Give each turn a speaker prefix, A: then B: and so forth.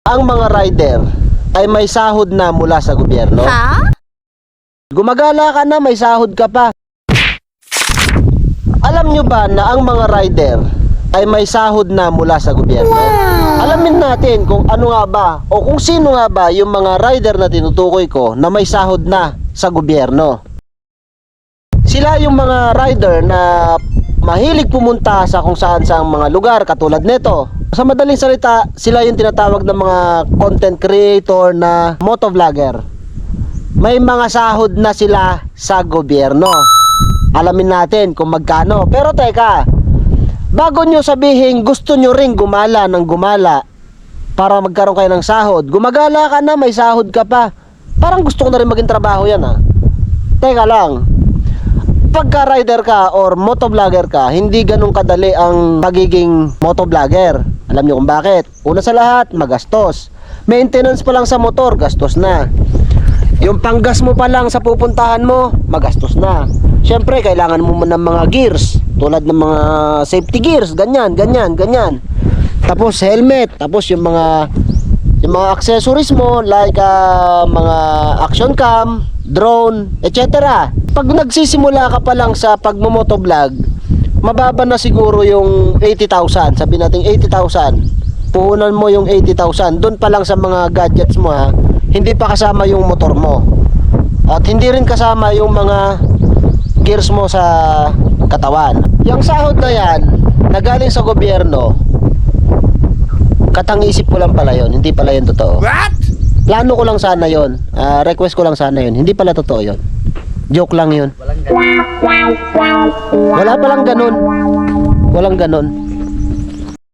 A: ang mga rider ay may sahod na mula sa gobyerno?
B: Ha?
A: Gumagala ka na, may sahod ka pa. Alam nyo ba na ang mga rider ay may sahod na mula sa gobyerno? Alamin natin kung ano nga ba o kung sino nga ba yung mga rider na tinutukoy ko na may sahod na sa gobyerno. Sila yung mga rider na mahilig pumunta sa kung saan saang mga lugar katulad nito. Sa madaling salita, sila yung tinatawag ng mga content creator na motovlogger. May mga sahod na sila sa gobyerno. Alamin natin kung magkano. Pero teka, bago nyo sabihin gusto nyo ring gumala ng gumala para magkaroon kayo ng sahod, gumagala ka na, may sahod ka pa. Parang gusto ko na rin maging trabaho yan ha. Teka lang, pagka rider ka or motovlogger ka, hindi ganun kadali ang pagiging motovlogger. Alam nyo kung bakit? Una sa lahat, magastos. Maintenance pa lang sa motor, gastos na. Yung panggas mo pa lang sa pupuntahan mo, magastos na. Siyempre, kailangan mo ng mga gears, tulad ng mga safety gears, ganyan. Tapos helmet, tapos yung mga accessories mo like mga action cam, drone, etc. Pag nagsisimula ka pa lang sa pagmomotovlog, mababa na siguro yung 80,000, sabi natin 80,000. Puhunan mo yung 80,000, doon pa lang sa mga gadgets mo ha. Hindi pa kasama yung motor mo. At hindi rin kasama yung mga gears mo sa katawan. Yung sahod na yan, na galing sa gobyerno, katang-isip ko lang pala yun. Hindi pala yun totoo.
B: What?
A: Plano ko lang sana yun. Request ko lang sana yun. Hindi pala totoo yun. Joke lang yun. Wala palang ganun. Walang ganun.